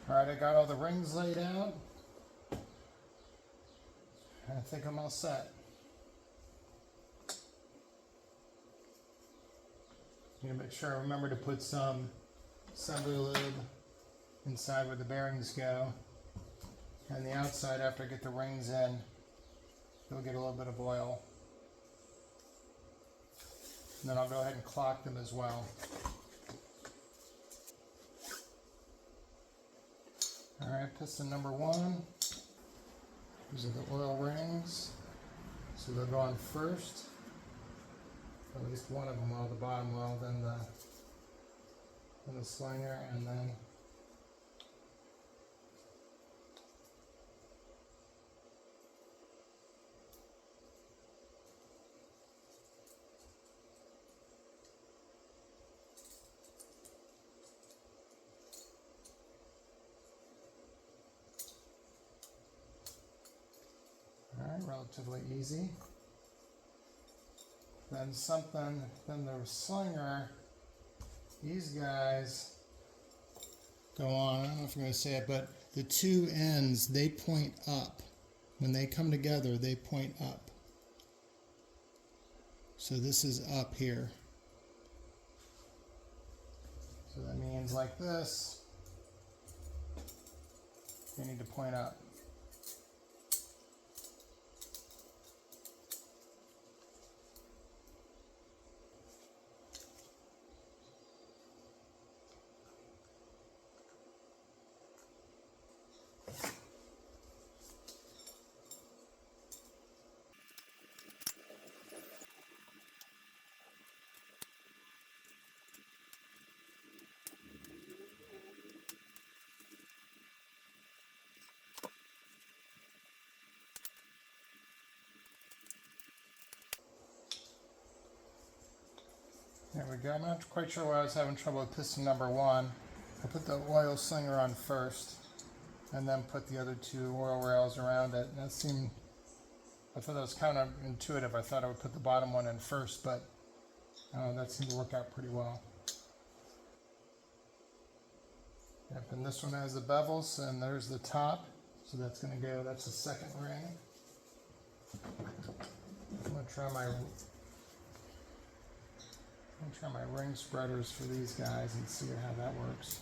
All right, I got all the rings laid out. I think I'm all set. You gotta make sure I remember to put some assembly lube inside where the bearings go. And the outside, after I get the rings in, they'll get a little bit of oil. And then I'll go ahead and clock them as well. All right, piston number 1. These are the oil rings. So they'll go on first. At least one of them will, the bottom will, then the slinger, and then relatively easy. Then the slinger, these guys go on, I don't know if I'm going to say it, but the two ends, they point up. When they come together, they point up. So this is up here. So that means like this, they need to point up. There we go. I'm not quite sure why I was having trouble with piston number 1. I put the oil slinger on first and then put the other 2 oil rails around it. And I thought that was kind of intuitive. I thought I would put the bottom one in first, but that seemed to work out pretty well. Yep, and this one has the bevels, and there's the top. So that's going to go, that's the second ring. I'm going to try my ring spreaders for these guys and see how that works.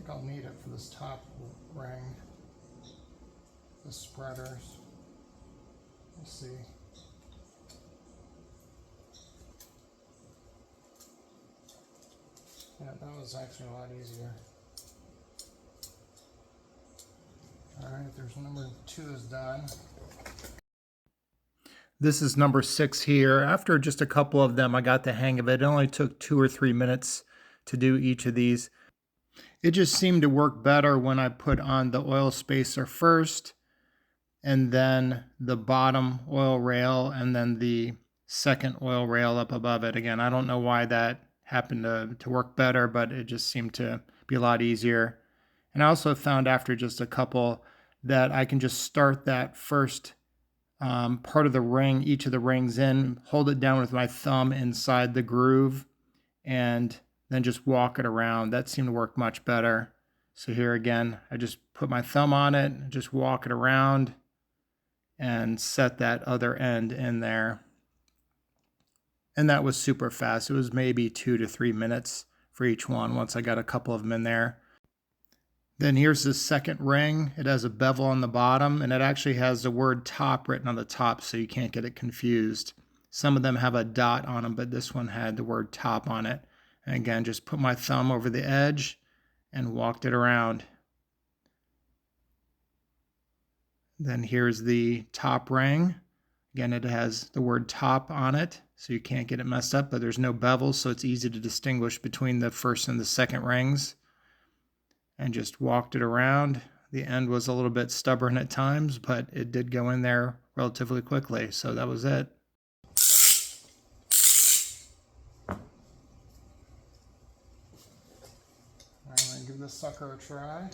I'll need it for this top ring, the spreaders. We'll see. Yeah, that was actually a lot easier. Alright, there's number 2 is done. This is number 6 here. After just a couple of them, I got the hang of it. It only took 2 or 3 minutes to do each of these. It just seemed to work better when I put on the oil spacer first, and then the bottom oil rail, and then the second oil rail up above it. Again, I don't know why that happened to work better, but it just seemed to be a lot easier. And I also found after just a couple that I can just start that first part of the ring, each of the rings in, hold it down with my thumb inside the groove, and then just walk it around. That seemed to work much better. So here again, I just put my thumb on it, just walk it around, and set that other end in there. And that was super fast. It was maybe 2 to 3 minutes for each one once I got a couple of them in there. Then here's the second ring. It has a bevel on the bottom, and it actually has the word top written on the top, so you can't get it confused. Some of them have a dot on them, but this one had the word top on it. And again, just put my thumb over the edge and walked it around. Then here's the top ring. Again, it has the word top on it, so you can't get it messed up, but there's no bevel, so it's easy to distinguish between the first and the second rings. And just walked it around. The end was a little bit stubborn at times, but it did go in there relatively quickly. So that was it. I'm going to give this sucker a try.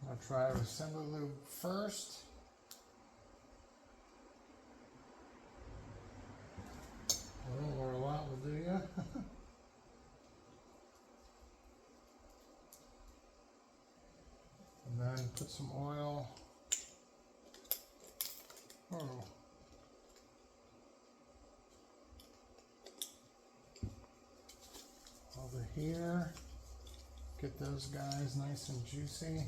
I'll try a assembly lube first. A little or a lot will do ya. And then put some oil. Oh. Over here. Get those guys nice and juicy.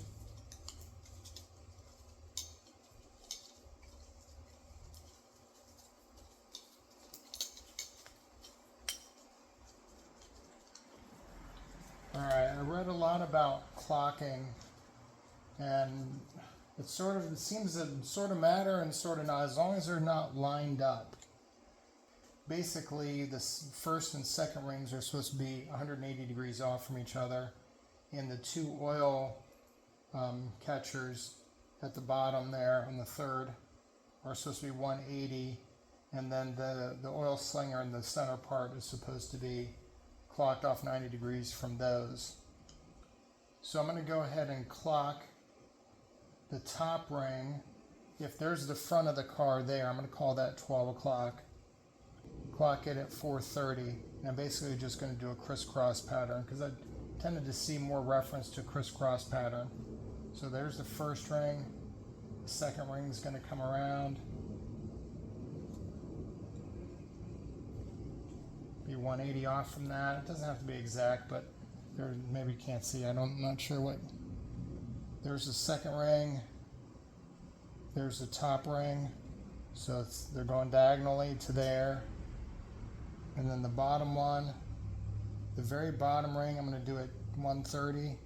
Alright, I read a lot about clocking, and it seems to sort of matter and sort of not, as long as they're not lined up. Basically, the first and second rings are supposed to be 180 degrees off from each other, and the two oil catchers at the bottom there on the third are supposed to be 180, and then the oil slinger in the center part is supposed to be clocked off 90 degrees from those. So I'm going to go ahead and clock the top ring. If there's the front of the car there, I'm going to call that 12 o'clock. Clock it at 4:30. And I'm basically just going to do a crisscross pattern because I tended to see more reference to crisscross pattern. So there's the first ring. The second ring is going to come around. Be 180 off from that. It doesn't have to be exact, but there, maybe you can't see. I'm not sure what. There's the second ring. There's the top ring. So they're going diagonally to there. And then the bottom one, the very bottom ring, I'm going to do it 130.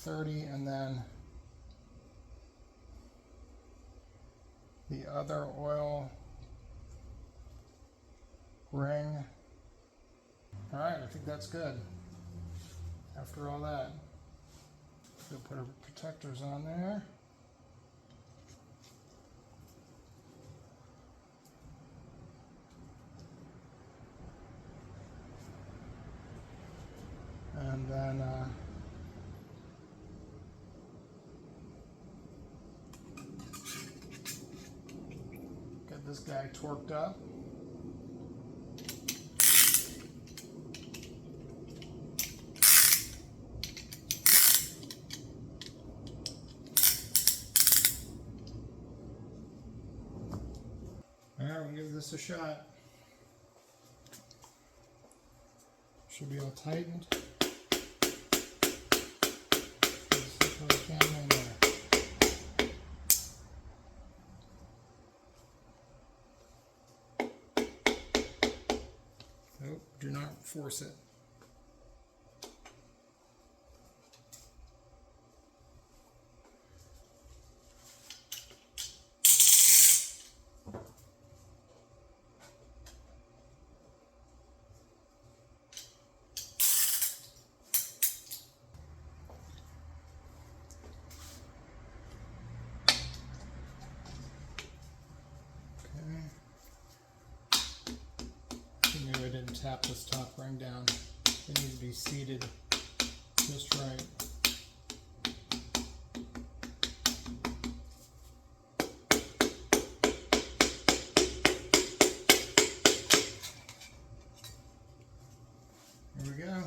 And then the other oil ring. All right, I think that's good. After all that, we'll put our protectors on there. And then get this guy torqued up. All right, we'll give this a shot. Should be all tightened. Nope, do not force it. Maybe I didn't tap this top ring down. It needs to be seated just right. Here we go.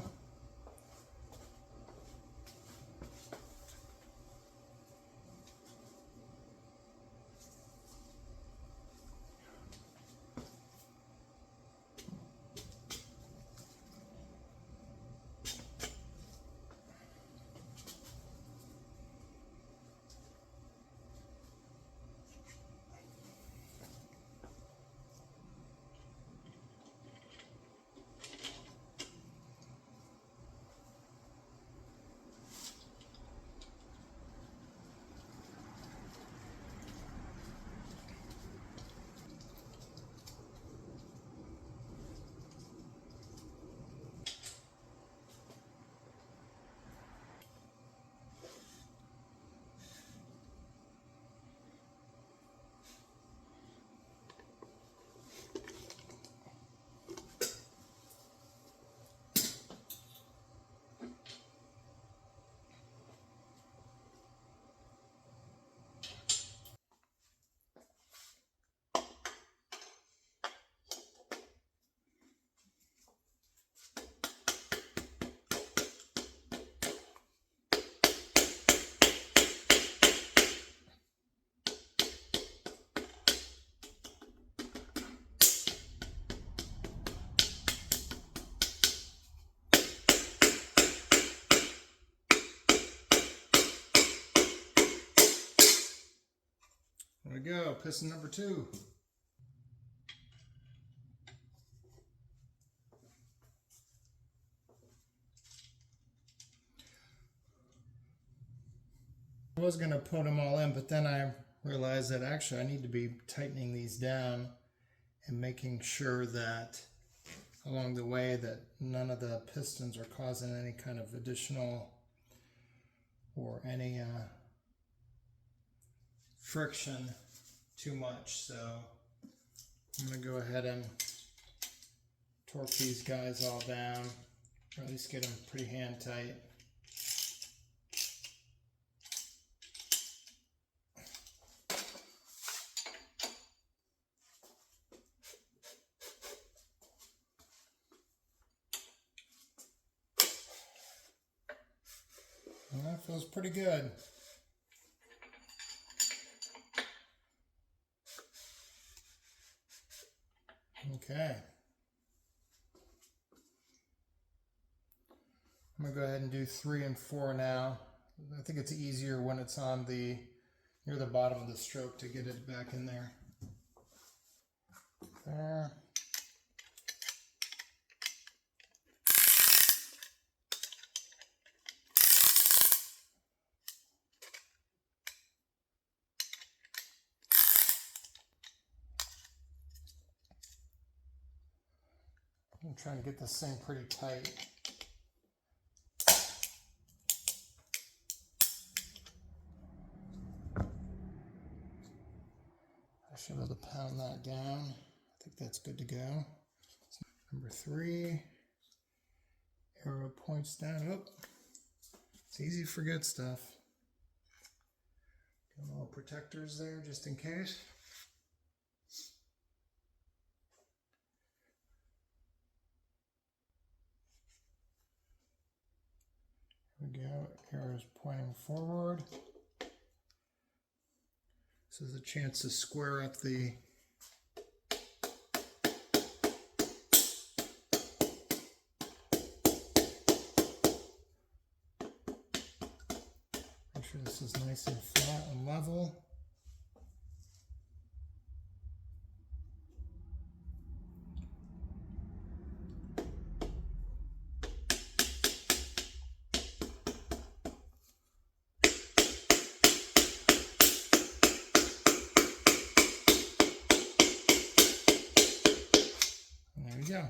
piston number 2. I was going to put them all in, but then I realized that actually I need to be tightening these down and making sure that along the way that none of the pistons are causing any kind of additional or any friction too much. So I'm going to go ahead and torque these guys all down, or at least get them pretty hand tight. Well, that feels pretty good. Okay. I'm going to go ahead and do 3 and 4 now. I think it's easier when it's on the near the bottom of the stroke to get it back in there. There. I'm trying to get this thing pretty tight. I should be able to pound that down. I think that's good to go. So number 3, arrow points down. Oh, it's easy to forget stuff. Got little protectors there just in case. Here we go, arrows pointing forward. This is a chance to square up the make sure this is nice and flat and level. There you go.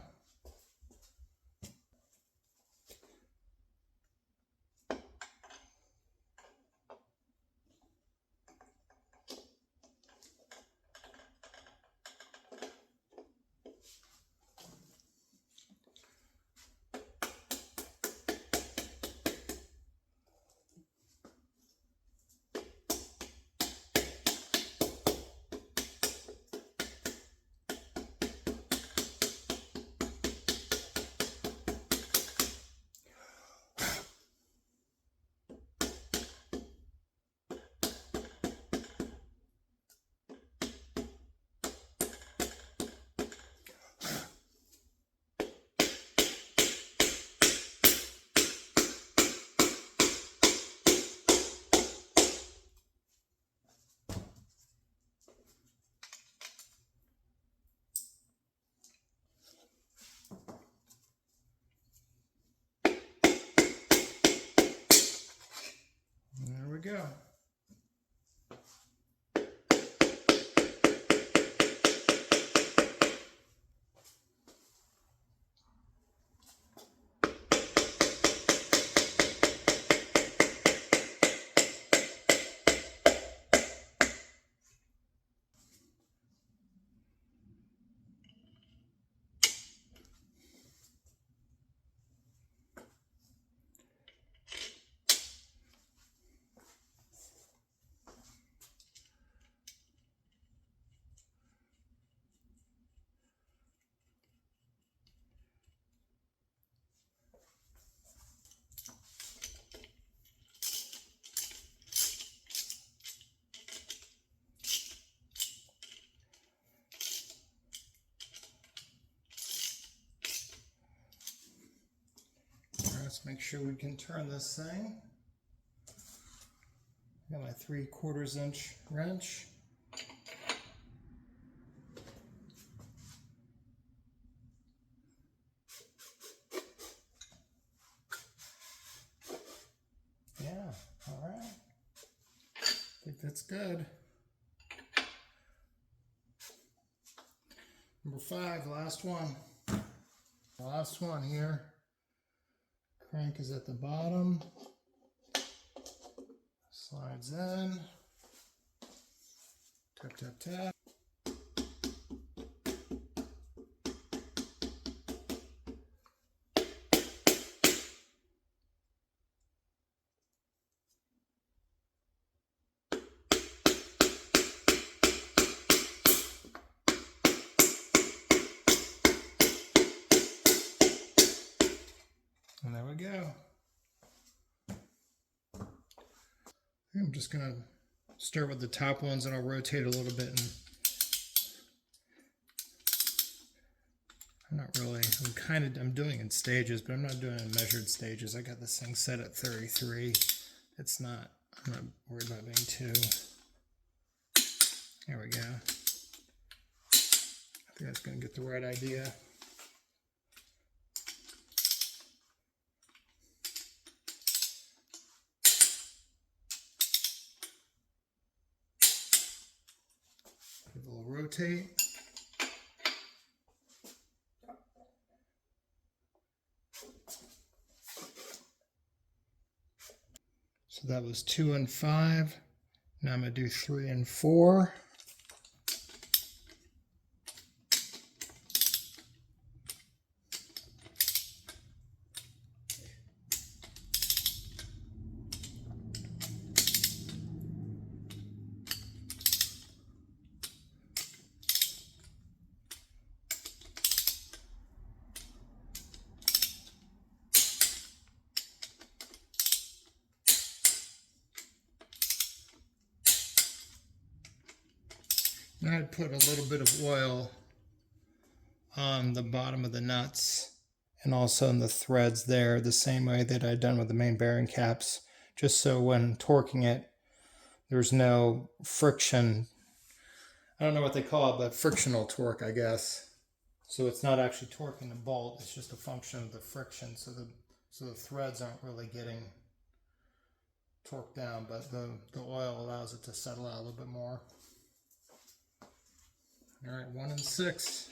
There we go. Let's make sure we can turn this thing. Got my 3/4 inch wrench. that's good. Number 5, last one. Last one here. Crank is at the bottom. Slides in. Tap, tap, tap. And there we go. I'm just going to start with the top ones and I'll rotate a little bit. And I'm doing in stages, but I'm not doing it in measured stages. I got this thing set at 33. I'm not worried about being too. There we go. I think that's going to get the right idea. Give a little rotate. So that was 2 and 5. Now I'm going to do 3 and 4. And I'd put a little bit of oil on the bottom of the nuts and also in the threads there, the same way that I'd done with the main bearing caps, just so when torquing it, there's no friction. I don't know what they call it, but frictional torque, I guess. So it's not actually torquing the bolt, it's just a function of the friction, so the threads aren't really getting torqued down, but the oil allows it to settle out a little bit more. All right, 1 and 6.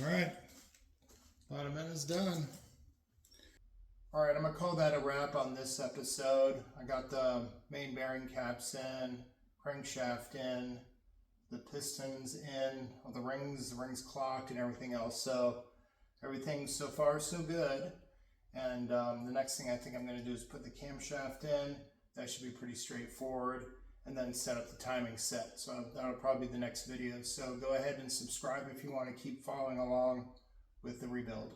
All right, bottom end is done. All right, I'm gonna call that a wrap on this episode. I got the main bearing caps in, crankshaft in, the pistons in, all the rings clocked and everything else. So everything so far so good. And the next thing I think I'm gonna do is put the camshaft in. That should be pretty straightforward. And then set up the timing set. So that'll probably be the next video. So go ahead and subscribe if you want to keep following along with the rebuild.